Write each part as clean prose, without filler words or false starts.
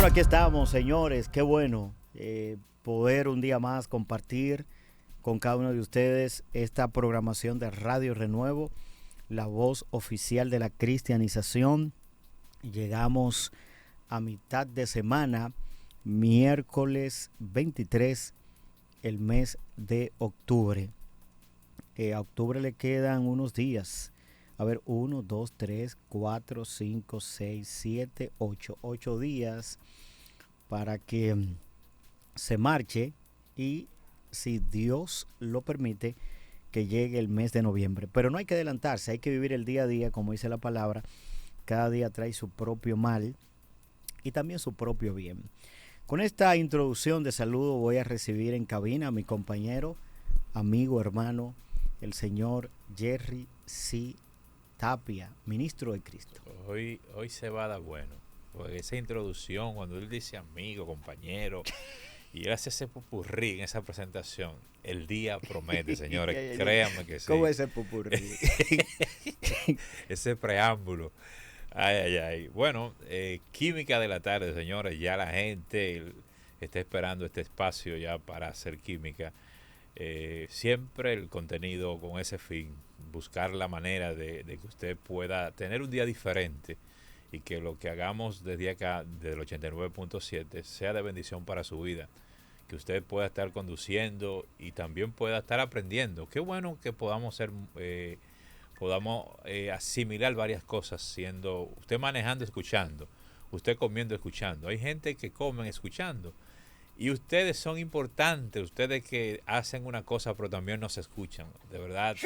Aquí estamos, señores. Qué bueno poder un día más compartir con cada uno de ustedes esta programación de Radio Renuevo, la voz oficial de la cristianización. Llegamos a mitad de semana, miércoles 23, el mes de octubre. A octubre le quedan unos días. A ver, 1, 2, 3, 4, 5, 6, 7, 8. 8 días para que se marche y, si Dios lo permite, que llegue el mes de noviembre. Pero no hay que adelantarse, hay que vivir el día a día, como dice la palabra. Cada día trae su propio mal y también su propio bien. Con esta introducción de saludo voy a recibir en cabina a mi compañero, amigo, hermano, el señor Jerry C. Tapia, ministro de Cristo. Hoy se va a dar bueno, porque esa introducción, cuando él dice amigo, compañero, y él hace ese pupurrí en esa presentación, el día promete, señores, créanme que sí. ¿Cómo es ese pupurrí? Ese preámbulo. Ay. Bueno, química de la tarde, señores, ya la gente está esperando este espacio ya para hacer química. Siempre el contenido con ese fin, buscar la manera de que usted pueda tener un día diferente y que lo que hagamos desde acá, desde el 89.7, sea de bendición para su vida, que usted pueda estar conduciendo y también pueda estar aprendiendo. Qué bueno que podamos asimilar varias cosas, siendo usted manejando, escuchando, usted comiendo, escuchando. Hay gente que comen escuchando. Y ustedes son importantes, ustedes que hacen una cosa pero también nos escuchan. De verdad,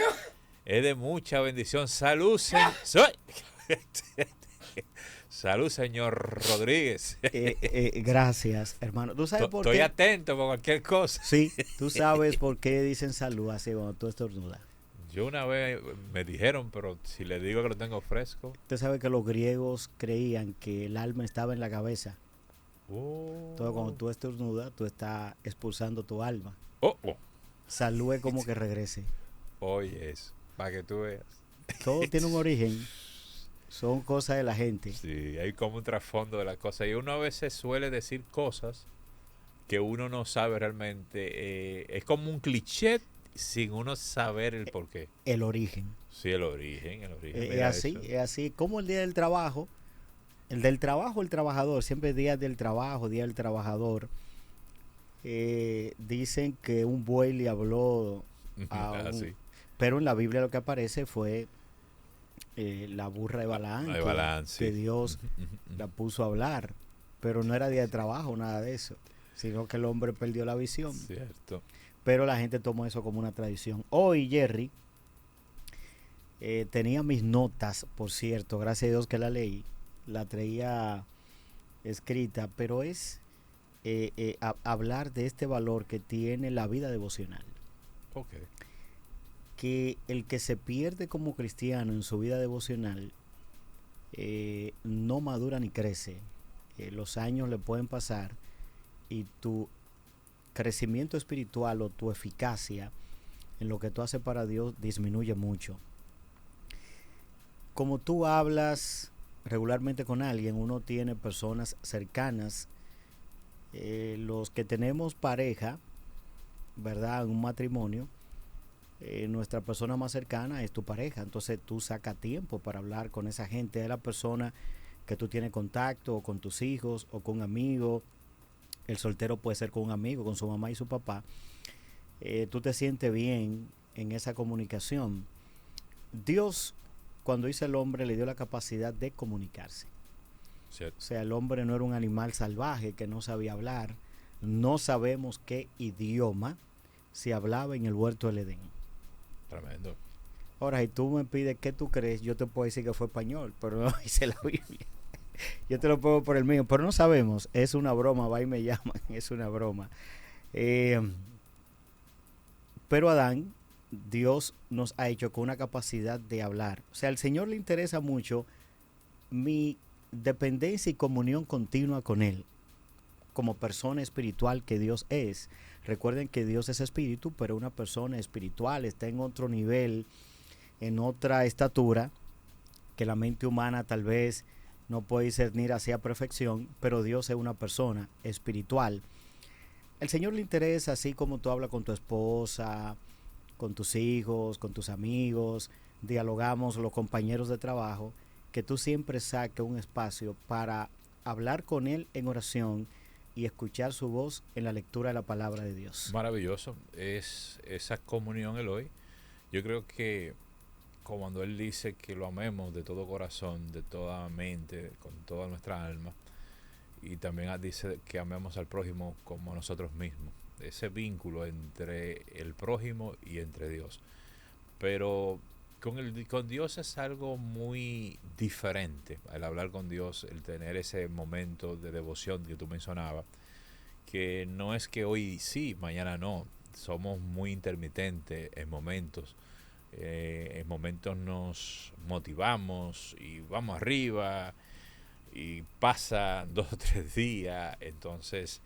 es de mucha bendición. Salud, salud, señor Rodríguez. Gracias, hermano. ¿Tú sabes por qué? Estoy atento por cualquier cosa. Sí, tú sabes por qué dicen salud así cuando tú estornudas. Yo una vez me dijeron, pero si le digo que lo tengo fresco. Usted sabe que los griegos creían que el alma estaba en la cabeza. Entonces cuando tú estornudas, tú estás expulsando tu alma. Salud es como que regrese. Oye, eso, para que tú veas. Todo tiene un origen. Son cosas de la gente. Sí, hay como un trasfondo de las cosas. Y uno a veces suele decir cosas que uno no sabe realmente. Es como un cliché sin uno saber el porqué. El origen. Sí, el origen. Es así. Como el día del trabajo. El del trabajo, el trabajador, siempre día del trabajo, día del trabajador. Dicen que un buey le habló sí. Pero en la Biblia lo que aparece fue la burra de Balaán, que Dios la puso a hablar. Pero no era día de trabajo, nada de eso, sino que el hombre perdió la visión. Cierto. Pero la gente tomó eso como una tradición. Hoy, Jerry, tenía mis notas, por cierto, gracias a Dios que la leí. La traía escrita, pero es hablar de este valor que tiene la vida devocional. Okay. Que el que se pierde como cristiano en su vida devocional no madura ni crece. Los años le pueden pasar y tu crecimiento espiritual o tu eficacia en lo que tú haces para Dios disminuye mucho. Como tú hablas regularmente con alguien, uno tiene personas cercanas, los que tenemos pareja, ¿verdad? En un matrimonio, nuestra persona más cercana es tu pareja, entonces tú sacas tiempo para hablar con esa gente, es la persona que tú tienes contacto, o con tus hijos, o con amigos. El soltero puede ser con un amigo, con su mamá y su papá. Tú te sientes bien en esa comunicación. Dios, cuando hizo el hombre, le dio la capacidad de comunicarse. Cierto. O sea, el hombre no era un animal salvaje que no sabía hablar. No sabemos qué idioma se hablaba en el huerto del Edén. Tremendo. Ahora, si tú me pides qué tú crees, yo te puedo decir que fue español, pero no dice la Biblia. Yo te lo pongo por el mío, pero no sabemos. Es una broma, va y me llaman, es una broma. Pero Adán, Dios nos ha hecho con una capacidad de hablar. O sea, al Señor le interesa mucho mi dependencia y comunión continua con Él, como persona espiritual que Dios es. Recuerden que Dios es espíritu, pero una persona espiritual está en otro nivel, en otra estatura, que la mente humana tal vez no puede discernir hacia perfección, pero Dios es una persona espiritual. El Señor le interesa, así como tú hablas con tu esposa, con tus hijos, con tus amigos, dialogamos los compañeros de trabajo, que tú siempre saques un espacio para hablar con Él en oración y escuchar su voz en la lectura de la palabra de Dios. Maravilloso. Es esa comunión, Eloy. Yo creo que cuando Él dice que lo amemos de todo corazón, de toda mente, con toda nuestra alma, y también dice que amemos al prójimo como nosotros mismos. Ese vínculo entre el prójimo y entre Dios. Pero con Dios es algo muy diferente. El hablar con Dios, el tener ese momento de devoción que tú mencionabas, que no es que hoy sí, mañana no. Somos muy intermitentes en momentos. En momentos nos motivamos y vamos arriba y pasa 2 o 3 días, entonces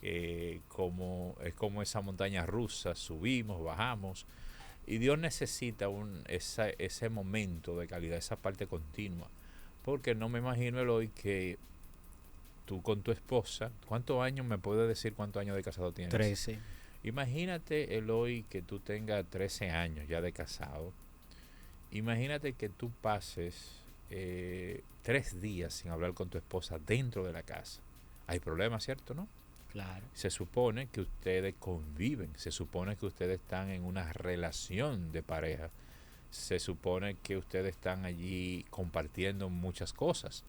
es como esa montaña rusa, subimos, bajamos, y Dios necesita ese momento de calidad, esa parte continua, porque no me imagino, Eloy, que tú con tu esposa, ¿cuántos años me puedes decir cuántos años de casado tienes? 13. Imagínate, Eloy, que tú tengas 13 años ya de casado. Imagínate que tú pases 3 días sin hablar con tu esposa dentro de la casa. Hay problemas, ¿cierto? ¿No? Claro. Se supone que ustedes conviven, se supone que ustedes están en una relación de pareja, se supone que ustedes están allí compartiendo muchas cosas.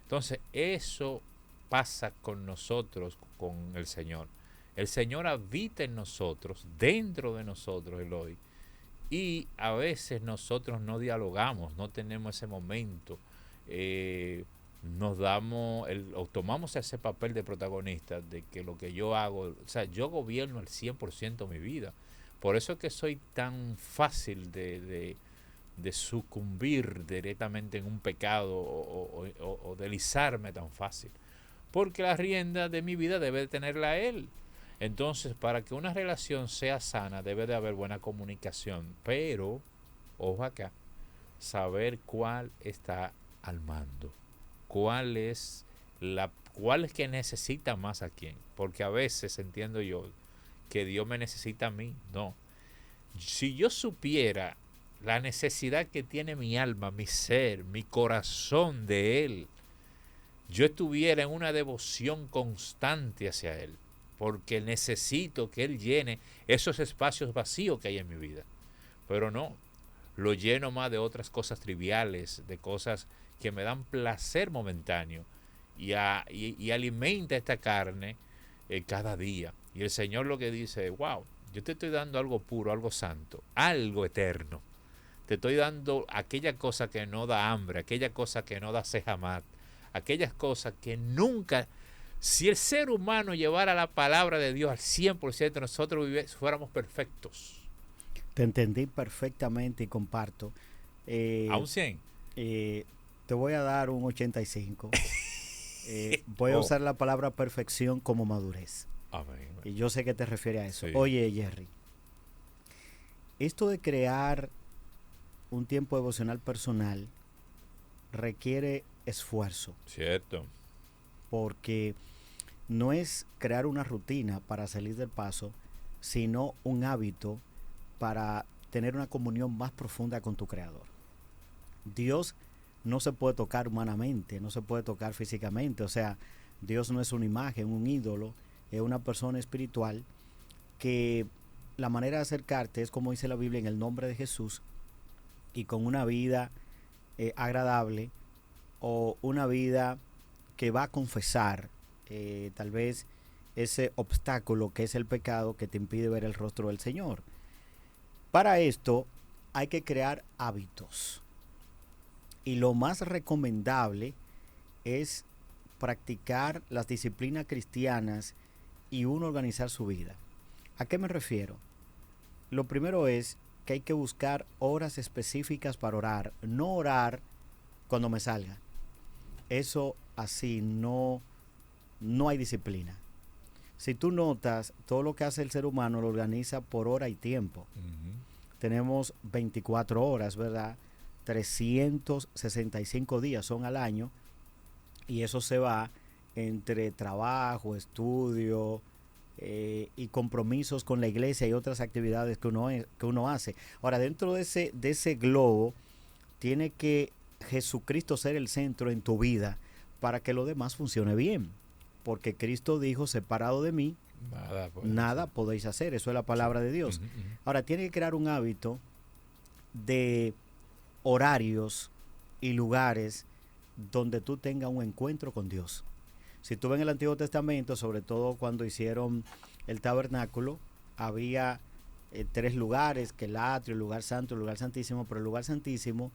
Entonces, eso pasa con nosotros, con el Señor. El Señor habita en nosotros, dentro de nosotros, Eloy. Y a veces nosotros no dialogamos, no tenemos ese momento, nos damos, o tomamos ese papel de protagonista de que lo que yo hago, o sea, yo gobierno al 100% mi vida. Por eso es que soy tan fácil de sucumbir directamente en un pecado o deslizarme tan fácil. Porque la rienda de mi vida debe tenerla él. Entonces, para que una relación sea sana, debe de haber buena comunicación. Pero, ojo acá, saber cuál está al mando. Cuál es que necesita más a quién. Porque a veces entiendo yo que Dios me necesita a mí. No. Si yo supiera la necesidad que tiene mi alma, mi ser, mi corazón de Él, yo estuviera en una devoción constante hacia Él, porque necesito que Él llene esos espacios vacíos que hay en mi vida. Pero no, lo lleno más de otras cosas triviales, de cosas que me dan placer momentáneo y alimenta esta carne cada día. Y el Señor lo que dice, wow, yo te estoy dando algo puro, algo santo, algo eterno. Te estoy dando aquella cosa que no da hambre, aquella cosa que no da sejamar, aquellas cosas que nunca, si el ser humano llevara la palabra de Dios al 100%, nosotros fuéramos perfectos. Te entendí perfectamente y comparto. ¿A un 100? Te voy a dar un 85. Voy a usar la palabra perfección como madurez. Amén. Y yo sé que te refieres a eso. Sí. Oye, Jerry, esto de crear un tiempo devocional personal requiere esfuerzo. Cierto. Porque no es crear una rutina para salir del paso, sino un hábito para tener una comunión más profunda con tu Creador. Dios no se puede tocar humanamente, no se puede tocar físicamente, o sea, Dios no es una imagen, un ídolo, es una persona espiritual que la manera de acercarte es como dice la Biblia, en el nombre de Jesús y con una vida agradable o una vida que va a confesar tal vez ese obstáculo que es el pecado que te impide ver el rostro del Señor. Para esto hay que crear hábitos. Y lo más recomendable es practicar las disciplinas cristianas y uno organizar su vida. ¿A qué me refiero? Lo primero es que hay que buscar horas específicas para orar, no orar cuando me salga. Eso así no hay disciplina. Si tú notas, todo lo que hace el ser humano lo organiza por hora y tiempo. Tenemos 24 horas, ¿verdad? 365 días son al año y eso se va entre trabajo, estudio y compromisos con la iglesia y otras actividades que uno hace. Ahora, dentro de ese globo, tiene que Jesucristo ser el centro en tu vida para que lo demás funcione bien. Porque Cristo dijo, separado de mí, nada podéis hacer. Eso es la palabra de Dios. Ahora, tiene que crear un hábito de horarios y lugares donde tú tengas un encuentro con Dios. Si tú ves en el Antiguo Testamento, sobre todo cuando hicieron el tabernáculo, había 3 lugares, que el atrio, el lugar santo, el lugar santísimo, pero el lugar santísimo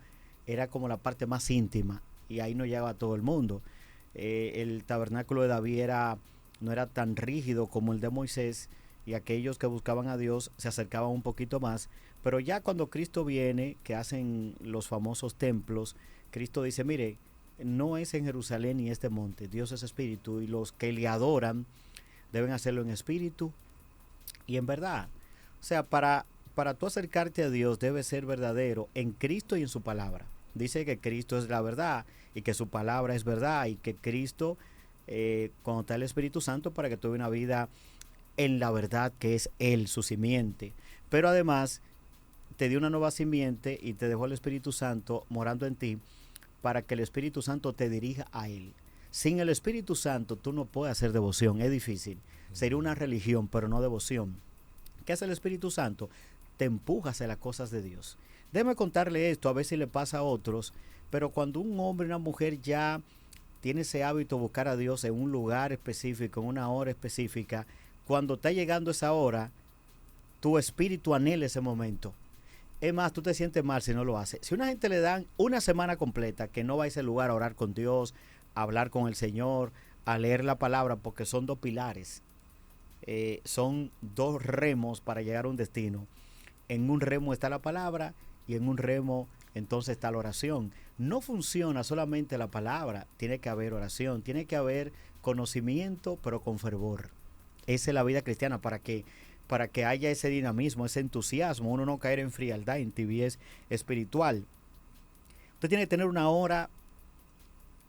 era como la parte más íntima y ahí no llegaba todo el mundo. El tabernáculo de David no era tan rígido como el de Moisés, y aquellos que buscaban a Dios se acercaban un poquito más, pero ya cuando Cristo viene, que hacen los famosos templos, Cristo dice, mire, no es en Jerusalén ni este monte, Dios es espíritu y los que le adoran deben hacerlo en espíritu y en verdad. O sea, para tú acercarte a Dios debe ser verdadero en Cristo y en su palabra. Dice que Cristo es la verdad y que su palabra es verdad y que Cristo, cuando está el Espíritu Santo, para que tuve una vida en la verdad que es Él, su simiente. Pero además te dio una nueva simiente y te dejó el Espíritu Santo morando en ti para que el Espíritu Santo te dirija a Él. Sin el Espíritu Santo tú no puedes hacer devoción, es difícil. Sería una religión, pero no devoción. ¿Qué hace el Espíritu Santo? Te empuja hacia las cosas de Dios. Déjame contarle esto, a ver si le pasa a otros, pero cuando un hombre y una mujer ya tiene ese hábito de buscar a Dios en un lugar específico, en una hora específica, cuando está llegando esa hora, tu espíritu anhela ese momento. Es más, tú te sientes mal si no lo haces. Si a una gente le dan una semana completa que no va a ese lugar a orar con Dios, a hablar con el Señor, a leer la palabra, porque son 2 pilares, son 2 remos para llegar a un destino. En un remo está la palabra y en un remo entonces está la oración. No funciona solamente la palabra, tiene que haber oración, tiene que haber conocimiento, pero con fervor. Esa es la vida cristiana, para que haya ese dinamismo, ese entusiasmo, uno no caer en frialdad, en tibieza espiritual. Usted tiene que tener una hora,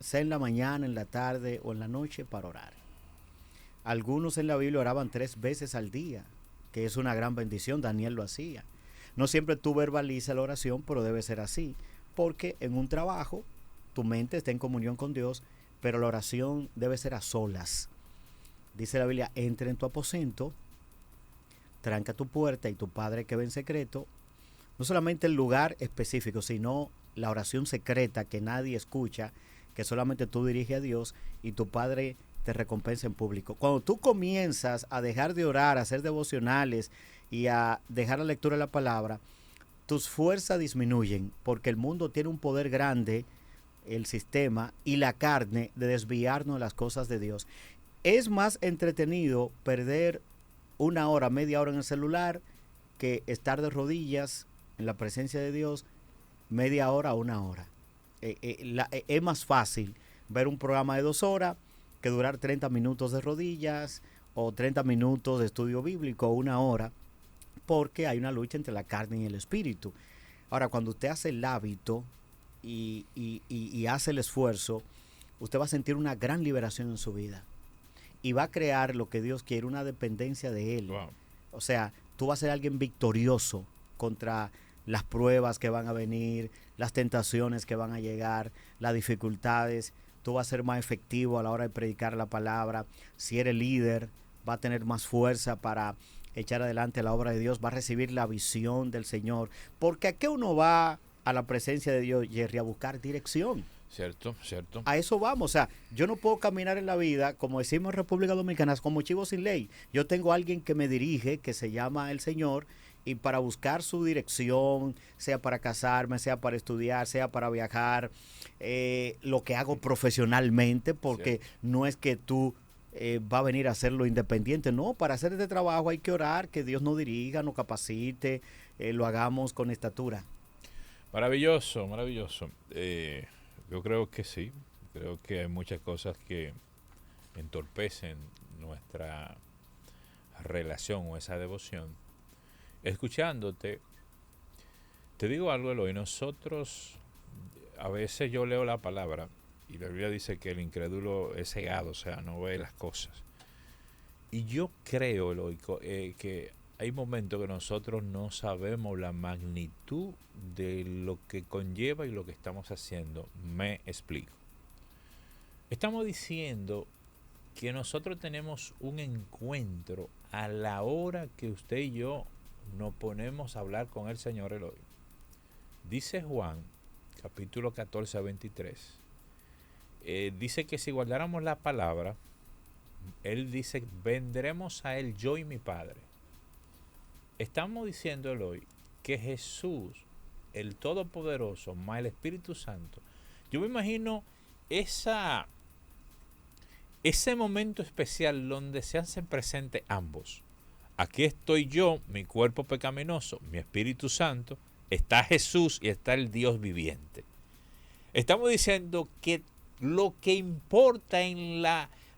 sea en la mañana, en la tarde o en la noche, para orar. Algunos en la Biblia oraban 3 veces al día, que es una gran bendición. Daniel lo hacía. No siempre tú verbalizas la oración, pero debe ser así, porque en un trabajo tu mente está en comunión con Dios, pero la oración debe ser a solas. Dice la Biblia, entra en tu aposento, tranca tu puerta y tu Padre que ve en secreto. No solamente el lugar específico, sino la oración secreta que nadie escucha, que solamente tú diriges a Dios y tu Padre te recompensa en público. Cuando tú comienzas a dejar de orar, a hacer devocionales y a dejar la lectura de la palabra, tus fuerzas disminuyen, porque el mundo tiene un poder grande, el sistema y la carne, de desviarnos de las cosas de Dios. Es más entretenido perder 1 hora, media hora en el celular, que estar de rodillas en la presencia de Dios media hora o 1 hora. Es más fácil ver un programa de 2 horas que durar 30 minutos de rodillas o 30 minutos de estudio bíblico o 1 hora, porque hay una lucha entre la carne y el espíritu. Ahora, cuando usted hace el hábito y hace el esfuerzo, usted va a sentir una gran liberación en su vida y va a crear lo que Dios quiere, una dependencia de Él. Wow. O sea, tú vas a ser alguien victorioso contra las pruebas que van a venir, las tentaciones que van a llegar, las dificultades. Tú vas a ser más efectivo a la hora de predicar la palabra. Si eres líder, va a tener más fuerza para echar adelante la obra de Dios, va a recibir la visión del Señor. Porque ¿a qué uno va a la presencia de Dios, Jerry? A buscar dirección. Cierto, cierto. A eso vamos. O sea, yo no puedo caminar en la vida, como decimos en República Dominicana, como chivo sin ley. Yo tengo a alguien que me dirige, que se llama el Señor, y para buscar su dirección, sea para casarme, sea para estudiar, sea para viajar, lo que hago profesionalmente, porque sí, no es que tú va a venir a hacerlo independiente. No, para hacer este trabajo hay que orar, que Dios nos dirija, nos capacite, lo hagamos con estatura. Maravilloso, maravilloso. Yo creo que sí. Creo que hay muchas cosas que entorpecen nuestra relación o esa devoción. Escuchándote, te digo algo, Eloy. Nosotros, a veces yo leo la palabra Y la Biblia dice que el incrédulo es cegado, o sea, no ve las cosas. Y yo creo, Eloy, que hay momentos que nosotros no sabemos la magnitud de lo que conlleva y lo que estamos haciendo. Me explico. Estamos diciendo que nosotros tenemos un encuentro a la hora que usted y yo nos ponemos a hablar con el Señor Eloy. Dice Juan, capítulo 14 a 23, dice que si guardáramos la palabra, él dice, vendremos a él yo y mi Padre. Estamos diciendo hoy que Jesús, el Todopoderoso, más el Espíritu Santo, yo me imagino ese momento especial donde se hacen presentes ambos. Aquí estoy yo, mi cuerpo pecaminoso, mi Espíritu Santo, está Jesús y está el Dios viviente. Estamos diciendo que lo que importa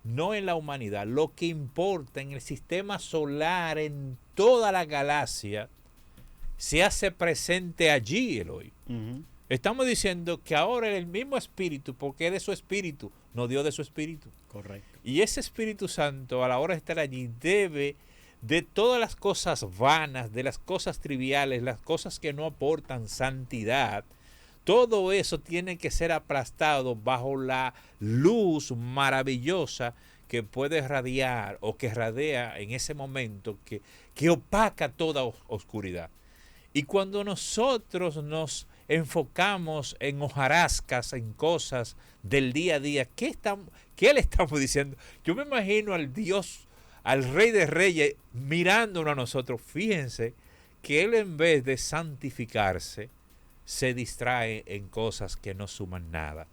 no en la humanidad, lo que importa en el sistema solar, en toda la galaxia, se hace presente allí, Eloy. Estamos diciendo que ahora el mismo Espíritu, porque es de su Espíritu, nos dio de su Espíritu. Correcto. Y ese Espíritu Santo, a la hora de estar allí, debe de todas las cosas vanas, de las cosas triviales, las cosas que no aportan santidad, todo eso tiene que ser aplastado bajo la luz maravillosa que puede radiar o que radea en ese momento que opaca toda oscuridad. Y cuando nosotros nos enfocamos en hojarascas, en cosas del día a día, ¿qué le estamos diciendo? Yo me imagino al Dios, al Rey de Reyes, mirándonos a nosotros. Fíjense que Él, en vez de santificarse, se distrae en cosas que no suman nada.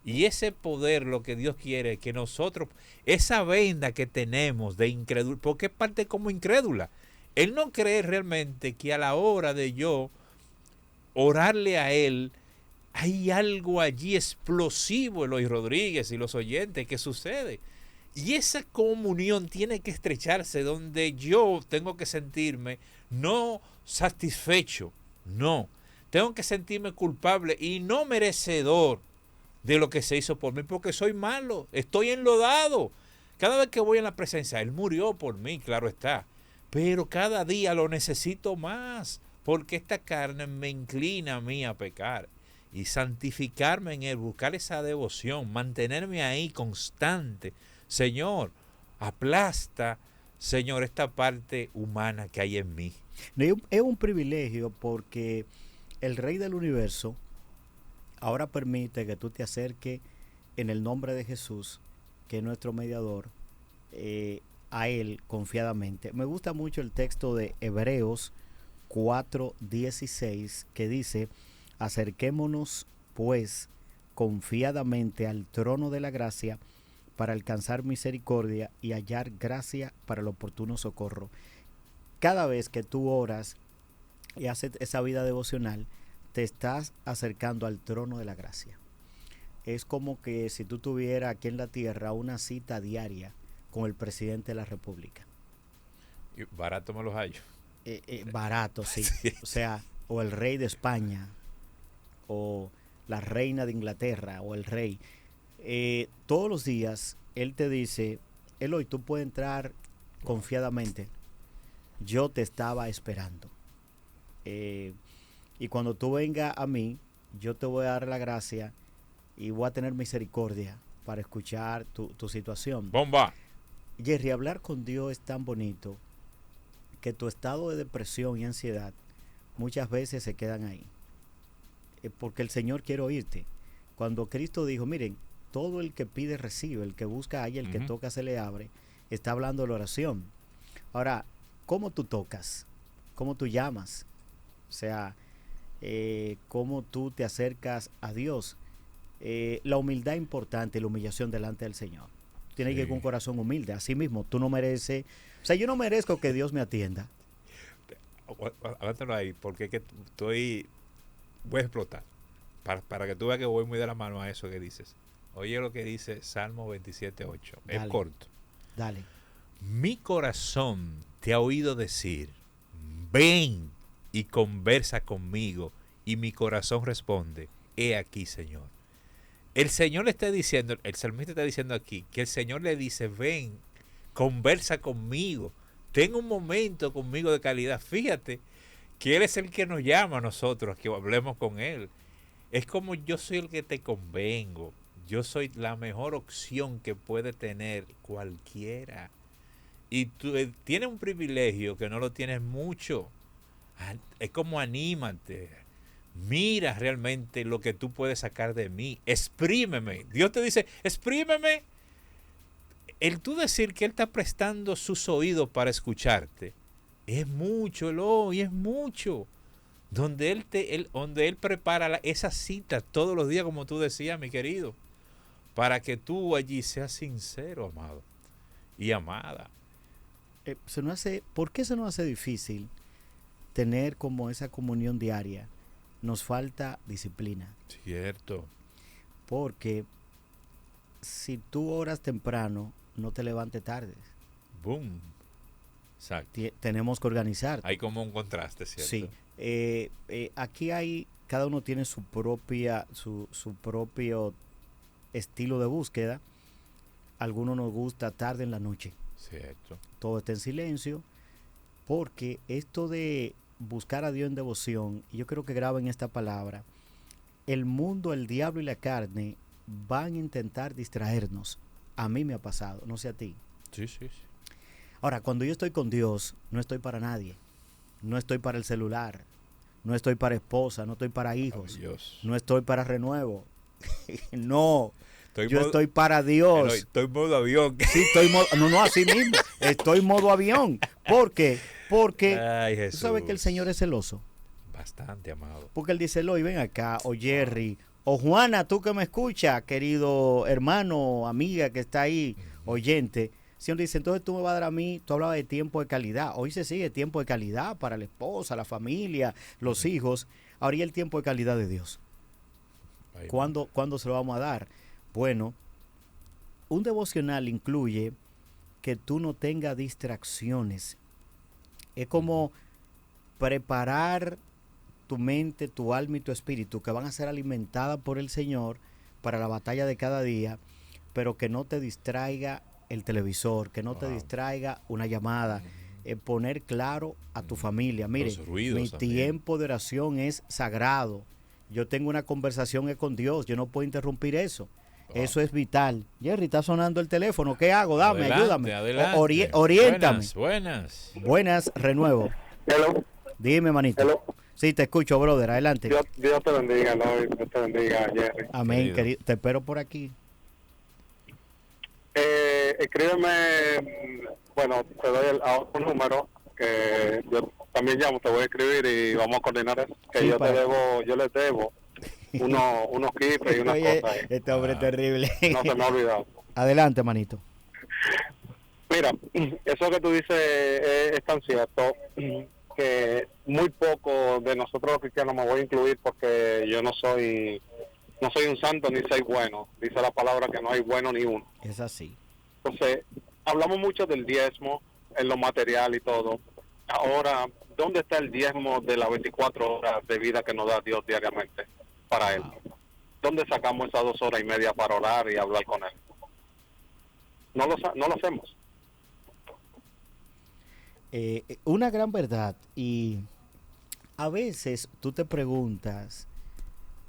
Y ese poder, lo que Dios quiere es que nosotros, esa venda que tenemos de incrédulo, porque es parte como incrédula, Él no cree realmente que a la hora de yo orarle a Él, hay algo allí explosivo, Eloy Rodríguez y los oyentes, que sucede. Y esa comunión tiene que estrecharse donde yo tengo que sentirme no satisfecho, no. Tengo que sentirme culpable y no merecedor de lo que se hizo por mí, porque soy malo, estoy enlodado. Cada vez que voy en la presencia, Él murió por mí, claro está. Pero cada día lo necesito más, porque esta carne me inclina a mí a pecar. Y santificarme en Él, buscar esa devoción, mantenerme ahí constante. Señor, aplasta, Señor, esta parte humana que hay en mí. Es un privilegio porque el Rey del Universo ahora permite que tú te acerques en el nombre de Jesús, que es nuestro mediador, a Él confiadamente. Me gusta mucho el texto de Hebreos 4:16 que dice, acerquémonos pues confiadamente al trono de la gracia para alcanzar misericordia y hallar gracia para el oportuno socorro. Cada vez que tú oras y haces esa vida devocional, te estás acercando al trono de la gracia. Es como que si tú tuvieras aquí en la tierra una cita diaria con el presidente de la República. Y barato me los hallo. Barato, sí. Sí. O sea, o el rey de España, o la reina de Inglaterra, o el rey. Todos los días él te dice, Eloy, tú puedes entrar confiadamente. Yo te estaba esperando. Y cuando tú vengas a mí, yo te voy a dar la gracia y voy a tener misericordia para escuchar tu situación. ¡Bomba! Jerry, hablar con Dios es tan bonito que tu estado de depresión y ansiedad muchas veces se quedan ahí. Porque el Señor quiere oírte. Cuando Cristo dijo, miren, todo el que pide recibe, el que busca halla, el que toca se le abre, está hablando de la oración. Ahora, ¿cómo tú tocas? ¿Cómo tú llamas? O sea, cómo tú te acercas a Dios. La humildad es importante, la humillación delante del Señor. Tienes que ir con un corazón humilde. Así mismo, tú no mereces. O sea, yo no merezco que Dios me atienda. Aguántalo ahí, porque es que voy a explotar. Para que tú veas que voy muy de la mano a eso que dices. Oye lo que dice Salmo 27:8. Es corto. Dale. Mi corazón te ha oído decir, ven y conversa conmigo. Y mi corazón responde, he aquí, Señor. El Señor le está diciendo, el salmista está diciendo aquí, que el Señor le dice, ven, conversa conmigo, ten un momento conmigo de calidad. Fíjate que Él es el que nos llama a nosotros, que hablemos con Él. Es como yo soy el que te convengo, yo soy la mejor opción que puede tener cualquiera. Y tú tienes un privilegio que no lo tienes mucho. Es como anímate. Mira realmente lo que tú puedes sacar de mí. Exprímeme. Dios te dice, exprímeme. El tú decir que Él está prestando sus oídos para escucharte, es mucho, y es mucho. Donde Él prepara esa cita todos los días, como tú decías, mi querido, para que tú allí seas sincero, amado y amada. ¿Por qué se nos hace difícil tener como esa comunión diaria? Nos falta disciplina. Cierto. Porque si tú oras temprano, no te levantes tarde. Boom. Exacto. Tenemos que organizar. Hay como un contraste, ¿cierto? Sí. Aquí cada uno tiene su propio estilo de búsqueda. A algunos nos gusta tarde en la noche. Cierto. Todo está en silencio. Porque esto de buscar a Dios en devoción, y yo creo que graben esta palabra, el mundo, el diablo y la carne van a intentar distraernos. A mí me ha pasado, no sé a ti. Sí, sí, sí. Ahora, cuando yo estoy con Dios, no estoy para nadie. No estoy para el celular. No estoy para esposa, no estoy para hijos. No estoy para renuevo. No. Estoy para Dios. Estoy modo avión. Sí, no, así mismo. Estoy modo avión. ¿Por qué? Porque tú sabes que el Señor es celoso. Bastante, amado. Porque Él dice, Eloy, ven acá, o Jerry, o Juana, tú que me escuchas, querido hermano, amiga que está ahí, oyente. El Señor dice, entonces tú me vas a dar a mí, tú hablabas de tiempo de calidad. Hoy se sigue tiempo de calidad para la esposa, la familia, los hijos. Ahora, ¿y el tiempo de calidad de Dios? ¿Cuándo se lo vamos a dar? Bueno, un devocional incluye que tú no tengas distracciones. Es como preparar tu mente, tu alma y tu espíritu, que van a ser alimentadas por el Señor para la batalla de cada día, pero que no te distraiga el televisor, que no te distraiga una llamada. Poner claro a tu familia, mire, mi tiempo de oración es sagrado. Yo tengo una conversación con Dios, yo no puedo interrumpir eso. Eso es vital. Jerry, está sonando el teléfono. ¿Qué hago? Dame, ayúdame. Oriéntame. Buenas, Renuevo. Hello. Dime, manito. Hello. Sí, te escucho, brother. Adelante. Dios te bendiga, ¿no? Dios te bendiga, Jerry. Amén, querido. Te espero por aquí. Escríbeme, bueno, te doy un número que yo también llamo, te voy a escribir y vamos a coordinar eso. Que sí, yo les debo unos kifes y unas cosas. Este hombre es terrible. No se me ha olvidado. Adelante, manito. Mira, eso que tú dices es tan cierto que muy poco de nosotros los cristianos me voy a incluir porque yo no soy un santo ni soy bueno. Dice la palabra que no hay bueno ni uno. Es así. Entonces, hablamos mucho del diezmo en lo material y todo. Ahora, ¿dónde está el diezmo de las 24 horas de vida que nos da Dios diariamente para Él? ¿Dónde sacamos esas 2 horas y media para orar y hablar con Él? No lo hacemos. Una gran verdad, y a veces tú te preguntas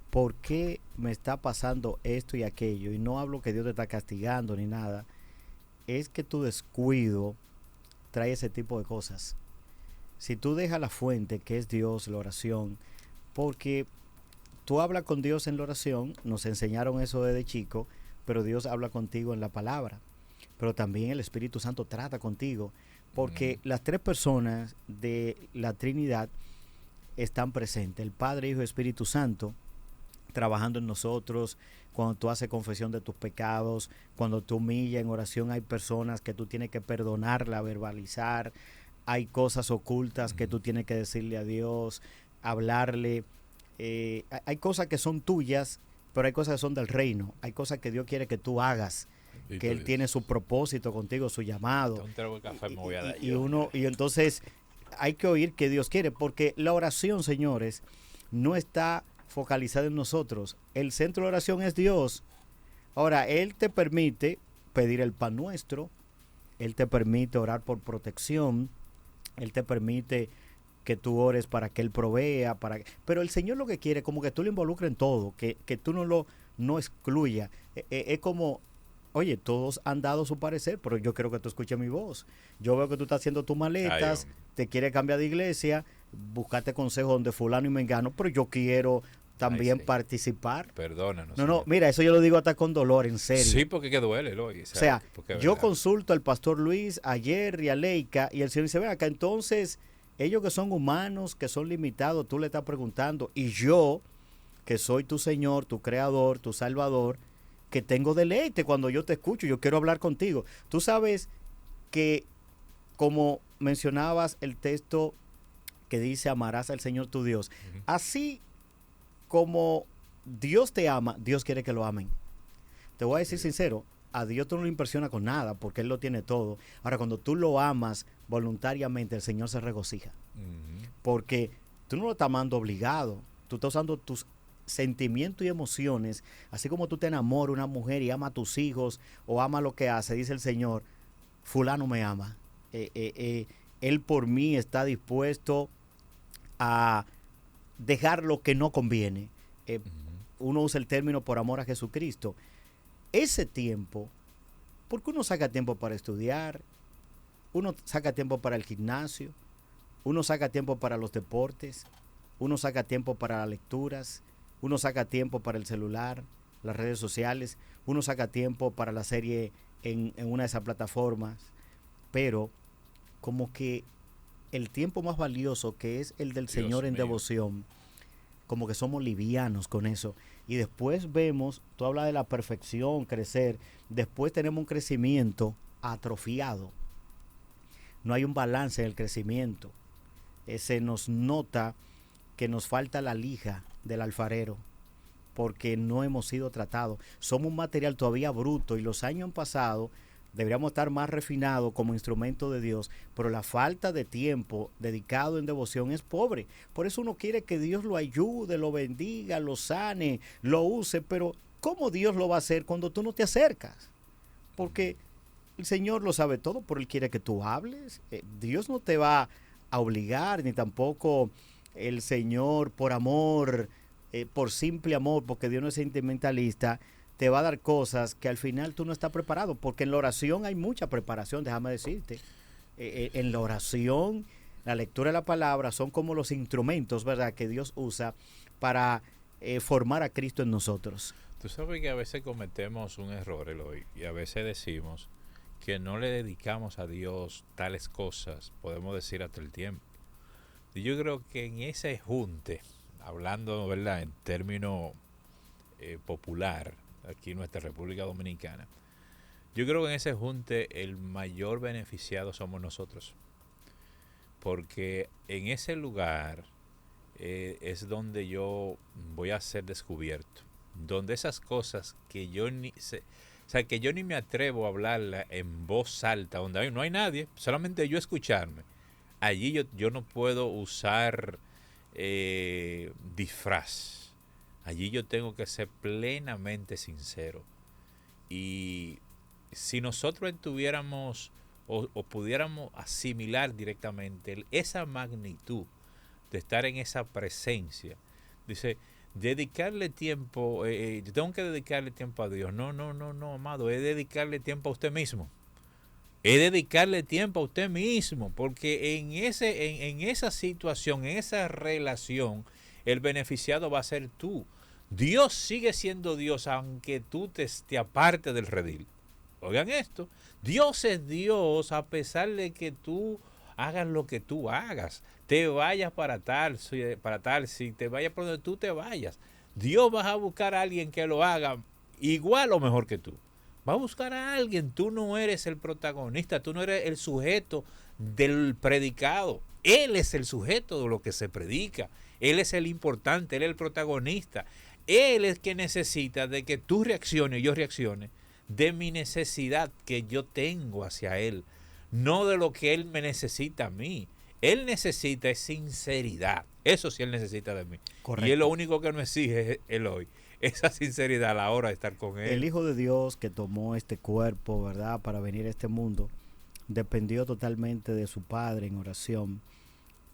¿por qué me está pasando esto y aquello? Y no hablo que Dios te está castigando ni nada, es que tu descuido trae ese tipo de cosas. Si tú dejas la fuente que es Dios, la oración, porque tú hablas con Dios en la oración, nos enseñaron eso desde chico, pero Dios habla contigo en la palabra, pero también el Espíritu Santo trata contigo, porque las 3 personas de la Trinidad están presentes, el Padre, Hijo y Espíritu Santo, trabajando en nosotros. Cuando tú haces confesión de tus pecados, cuando tú humillas en oración, hay personas que tú tienes que perdonarla, verbalizar, hay cosas ocultas que tú tienes que decirle a Dios, hablarle, hay cosas que son tuyas, pero hay cosas que son del reino, hay cosas que Dios quiere que tú hagas, que Él tiene su propósito contigo, su llamado, y entonces hay que oír que Dios quiere, porque la oración, señores, no está focalizada en nosotros. El centro de oración es Dios, Ahora, Él te permite pedir el pan nuestro, Él te permite orar por protección, Él te permite que tú ores para que Él provea, pero el Señor lo que quiere es como que tú lo involucres en todo, que tú no excluya. Es como, oye, todos han dado su parecer, pero yo quiero que tú escuches mi voz. Yo veo que tú estás haciendo tus maletas, te quieres cambiar de iglesia, buscarte consejo donde fulano y mengano, pero yo quiero también participar. Perdónanos. No, mira, eso yo lo digo hasta con dolor, en serio. Sí, porque que duele, Eloy. O sea, yo consulto al pastor Luis ayer y a Leica, y el Señor dice, ven acá, entonces, ellos que son humanos, que son limitados, tú le estás preguntando, y yo, que soy tu Señor, tu Creador, tu Salvador, que tengo deleite cuando yo te escucho, yo quiero hablar contigo. Tú sabes que, como mencionabas el texto que dice, amarás al Señor tu Dios, así como Dios te ama, Dios quiere que lo amen. Te voy a decir sincero, a Dios tú no le impresiona con nada porque Él lo tiene todo. Ahora, cuando tú lo amas voluntariamente, el Señor se regocija. Porque tú no lo estás amando obligado. Tú estás usando tus sentimientos y emociones, así como tú te enamoras de una mujer y ama a tus hijos o ama lo que hace, dice el Señor, fulano me ama. Él por mí está dispuesto a dejar lo que no conviene. Uno usa el término por amor a Jesucristo. Ese tiempo, porque uno saca tiempo para estudiar, uno saca tiempo para el gimnasio, uno saca tiempo para los deportes, uno saca tiempo para las lecturas, uno saca tiempo para el celular, las redes sociales, uno saca tiempo para la serie en una de esas plataformas, pero como que el tiempo más valioso, que es el del Señor en devoción, como que somos livianos con eso. Y después vemos, tú hablas de la perfección, crecer, después tenemos un crecimiento atrofiado. No hay un balance en el crecimiento. Se nos nota que nos falta la lija del alfarero, porque no hemos sido tratados. Somos un material todavía bruto y los años han pasado. Deberíamos estar más refinados como instrumento de Dios, pero la falta de tiempo dedicado en devoción es pobre. Por eso uno quiere que Dios lo ayude, lo bendiga, lo sane, lo use, pero ¿cómo Dios lo va a hacer cuando tú no te acercas? Porque el Señor lo sabe todo, pero Él quiere que tú hables. Dios no te va a obligar, ni tampoco el Señor por amor, por simple amor, porque Dios no es sentimentalista, te va a dar cosas que al final tú no estás preparado, porque en la oración hay mucha preparación, déjame decirte. En la oración, la lectura de la palabra son como los instrumentos, ¿verdad?, que Dios usa para formar a Cristo en nosotros. Tú sabes que a veces cometemos un error, Eloy, y a veces decimos que no le dedicamos a Dios tales cosas, podemos decir hasta el tiempo. Y yo creo que en ese junte, hablando, ¿verdad?, en término popular, aquí en nuestra República Dominicana, yo creo que en ese junte el mayor beneficiado somos nosotros, porque en ese lugar es donde yo voy a ser descubierto, donde esas cosas que yo que yo ni me atrevo a hablarla en voz alta, donde no hay nadie, solamente yo escucharme, allí yo no puedo usar disfraz. Allí yo tengo que ser plenamente sincero. Y si nosotros tuviéramos o pudiéramos asimilar directamente esa magnitud de estar en esa presencia, dice, dedicarle tiempo, yo tengo que dedicarle tiempo a Dios. No, amado, es dedicarle tiempo a usted mismo. Es dedicarle tiempo a usted mismo, porque en esa situación, en esa relación, el beneficiado va a ser tú. Dios sigue siendo Dios aunque tú te apartes del redil. Oigan esto, Dios es Dios a pesar de que tú hagas lo que tú hagas, te vayas para tal, si te vayas por donde tú te vayas. Dios va a buscar a alguien que lo haga igual o mejor que tú. Va a buscar a alguien, tú no eres el protagonista, tú no eres el sujeto del predicado. Él es el sujeto de lo que se predica. Él es el importante, Él es el protagonista. Él es que necesita de que tú reacciones y yo reaccione de mi necesidad que yo tengo hacia Él, no de lo que Él me necesita a mí. Él necesita es sinceridad. Eso sí Él necesita de mí. Correcto. Y es lo único que nos exige Eloy. esa sinceridad a la hora de estar con Él. El Hijo de Dios que tomó este cuerpo, ¿verdad?, para venir a este mundo, dependió totalmente de su Padre en oración.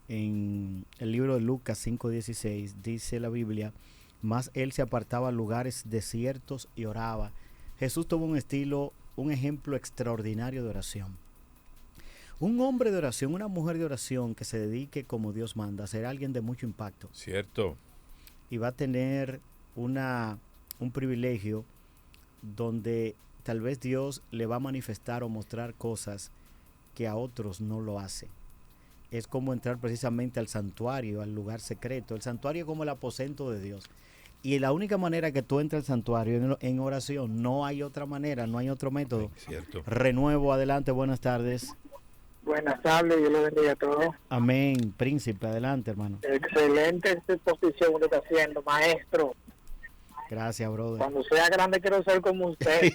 En el libro de Lucas 5:16 dice la Biblia, mas él se apartaba a lugares desiertos y oraba. Jesús tuvo un ejemplo extraordinario de oración. Un hombre de oración, una mujer de oración que se dedique como Dios manda, será alguien de mucho impacto. Cierto. Y va a tener un privilegio donde tal vez Dios le va a manifestar o mostrar cosas que a otros no lo hace. Es como entrar precisamente al santuario, al lugar secreto. El santuario es como el aposento de Dios. Y la única manera que tú entres al santuario en oración, no hay otra manera, no hay otro método. Cierto. Renuevo, adelante, buenas tardes. Buenas tardes, yo lo bendiga a todos. Amén, príncipe, adelante, hermano. Excelente exposición que está haciendo, maestro. Gracias, brother. Cuando sea grande quiero ser como usted.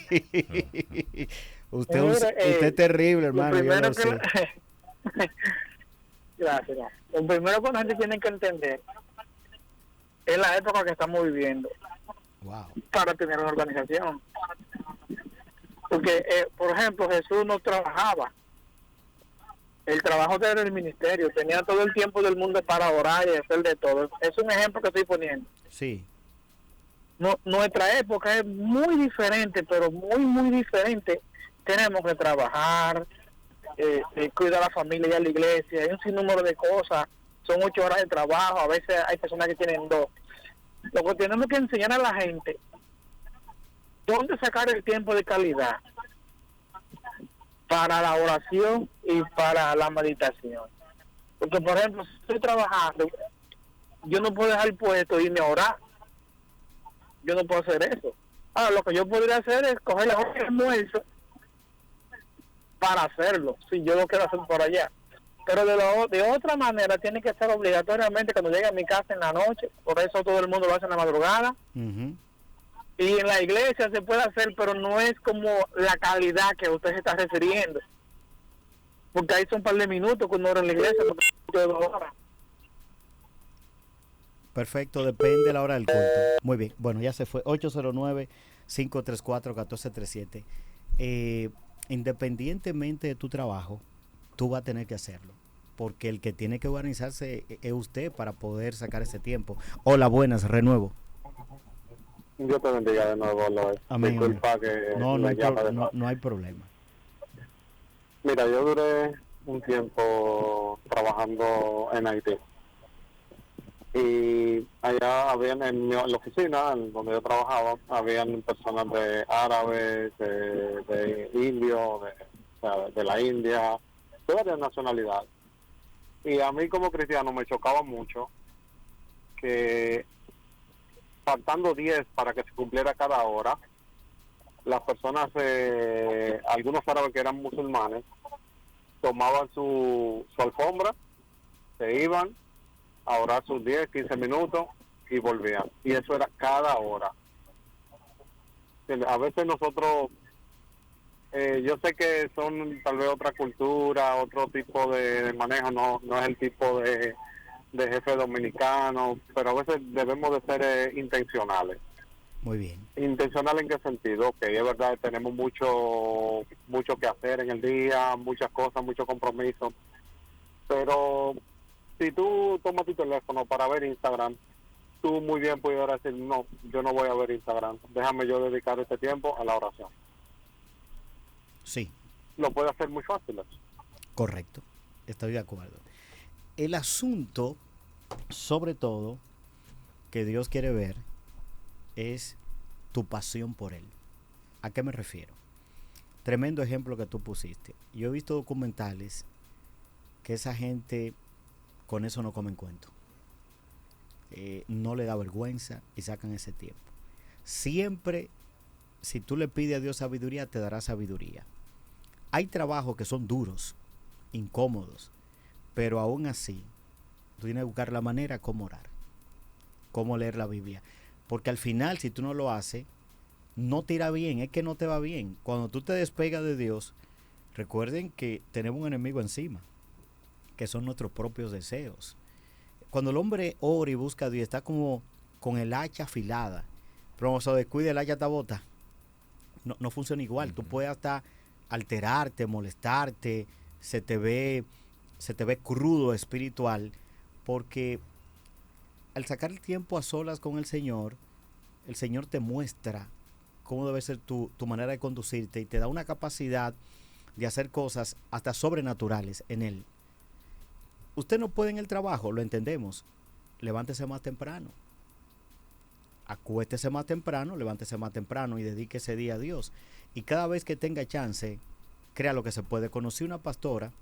usted es terrible, hermano. Lo primero Gracias. Lo primero que la gente tiene que entender es la época que estamos viviendo. Wow. Para tener una organización. Porque, por ejemplo, Jesús no trabajaba. El trabajo era el ministerio, tenía todo el tiempo del mundo para orar y hacer de todo. Es un ejemplo que estoy poniendo. Sí. Nuestra época es muy diferente, pero muy, muy diferente. Tenemos que trabajar, cuidar a la familia y a la iglesia, hay un sinnúmero de cosas. Son 8 horas de trabajo, a veces hay personas que tienen 2. Lo que tenemos que enseñar a la gente, dónde sacar el tiempo de calidad para la oración y para la meditación. Porque, por ejemplo, si estoy trabajando, yo no puedo dejar el puesto y irme a orar. Yo no puedo hacer eso. Ahora, lo que yo podría hacer es coger la hora de almuerzo para hacerlo, si yo lo quiero hacer por allá. Pero de otra manera, tiene que ser obligatoriamente cuando llegue a mi casa en la noche. Por eso todo el mundo lo hace en la madrugada. Uh-huh. Y en la iglesia se puede hacer, pero no es como la calidad que usted se está refiriendo. Porque ahí son un par de minutos que uno ora en la iglesia, porque 2 horas. Perfecto, depende de la hora del culto. Muy bien, bueno, ya se fue. 809-534-1437. Independientemente de tu trabajo, tú vas a tener que hacerlo. Porque el que tiene que organizarse es usted para poder sacar ese tiempo. Hola, buenas, Renuevo. Dios te bendiga de nuevo, Lois. Amén. Disculpa que no hay problema. Mira, yo duré un tiempo trabajando en Haití. Y allá habían en la oficina donde yo trabajaba, habían personas de árabes, de indios, de la India, de varias nacionalidades. Y a mí como cristiano me chocaba mucho que faltando 10 para que se cumpliera cada hora, las personas, algunos árabes que eran musulmanes, tomaban su alfombra, se iban a orar sus 10, 15 minutos y volvían. Y eso era cada hora. A veces nosotros, yo sé que son tal vez otra cultura, otro tipo de manejo, no es el tipo de jefe dominicano, pero a veces debemos de ser intencionales. Muy bien. ¿Intencional en qué sentido? Que es verdad, tenemos mucho que hacer en el día, muchas cosas, muchos compromisos, pero si tú tomas tu teléfono para ver Instagram, tú muy bien puedes ahora decir, no, yo no voy a ver Instagram, déjame yo dedicar este tiempo a la oración. Sí. Lo puede hacer muy fácil. Correcto, estoy de acuerdo. El asunto, sobre todo, que Dios quiere ver, es tu pasión por Él. ¿A qué me refiero? Tremendo ejemplo que tú pusiste. Yo he visto documentales que esa gente con eso no comen cuento. No le da vergüenza y sacan ese tiempo. Siempre, si tú le pides a Dios sabiduría, te dará sabiduría. Hay trabajos que son duros, incómodos, pero aún así, tú tienes que buscar la manera cómo orar, cómo leer la Biblia. Porque al final, si tú no lo haces, no te irá bien, es que no te va bien. Cuando tú te despegas de Dios, recuerden que tenemos un enemigo encima, que son nuestros propios deseos. Cuando el hombre ora y busca a Dios, está como con el hacha afilada, pero se descuide el haya tabota. No funciona igual. Tú puedes hasta alterarte, molestarte, se te ve crudo espiritual, porque al sacar el tiempo a solas con el Señor te muestra cómo debe ser tu manera de conducirte y te da una capacidad de hacer cosas hasta sobrenaturales en Él. Usted no puede en el trabajo, lo entendemos. Levántese más temprano. Acuéstese más temprano, levántese más temprano y dedique ese día a Dios. Y cada vez que tenga chance, crea lo que se puede. Conocí una pastora,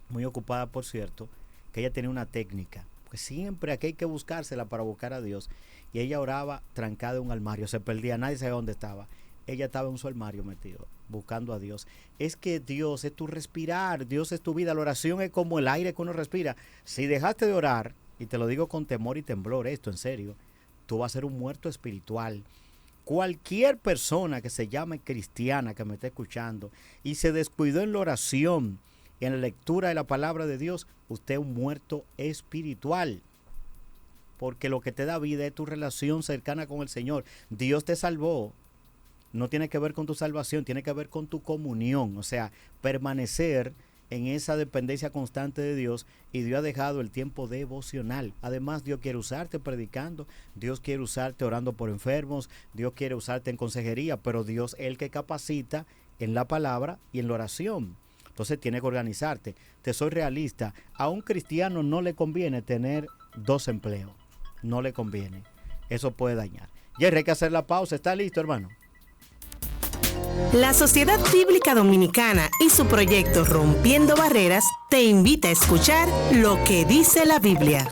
muy ocupada por cierto, que ella tenía una técnica. Pues siempre aquí hay que buscársela para buscar a Dios. Y ella oraba trancada en un armario, se perdía, nadie sabía dónde estaba. Ella estaba en su armario metido, buscando a Dios. Es que Dios es tu respirar, Dios es tu vida. La oración es como el aire que uno respira. Si dejaste de orar, y te lo digo con temor y temblor, esto en serio, tú vas a ser un muerto espiritual. Cualquier persona que se llame cristiana, que me esté escuchando, y se descuidó en la oración, en la lectura de la palabra de Dios, usted es un muerto espiritual. Porque lo que te da vida es tu relación cercana con el Señor. Dios te salvó. No tiene que ver con tu salvación, tiene que ver con tu comunión. O sea, permanecer en esa dependencia constante de Dios, y Dios ha dejado el tiempo devocional. Además, Dios quiere usarte predicando, Dios quiere usarte orando por enfermos, Dios quiere usarte en consejería, pero Dios es el que capacita en la palabra y en la oración. Entonces tiene que organizarte. Te soy realista, a un cristiano no le conviene tener 2 empleos, no le conviene. Eso puede dañar. Jerry, hay que hacer la pausa. ¿Está listo, hermano? La Sociedad Bíblica Dominicana y su proyecto Rompiendo Barreras te invita a escuchar lo que dice la Biblia.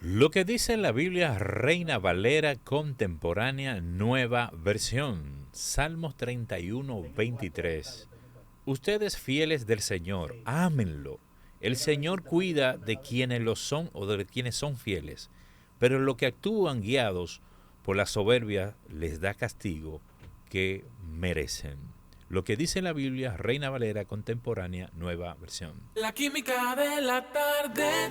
Lo que dice la Biblia, Reina Valera Contemporánea, Nueva Versión. Salmos 31, 23. Ustedes fieles del Señor, ámenlo. El Señor cuida de quienes lo son o de quienes son fieles, pero los que actúan guiados por la soberbia les da castigo que merecen. Lo que dice la Biblia, Reina Valera Contemporánea, Nueva Versión. La química de la tarde.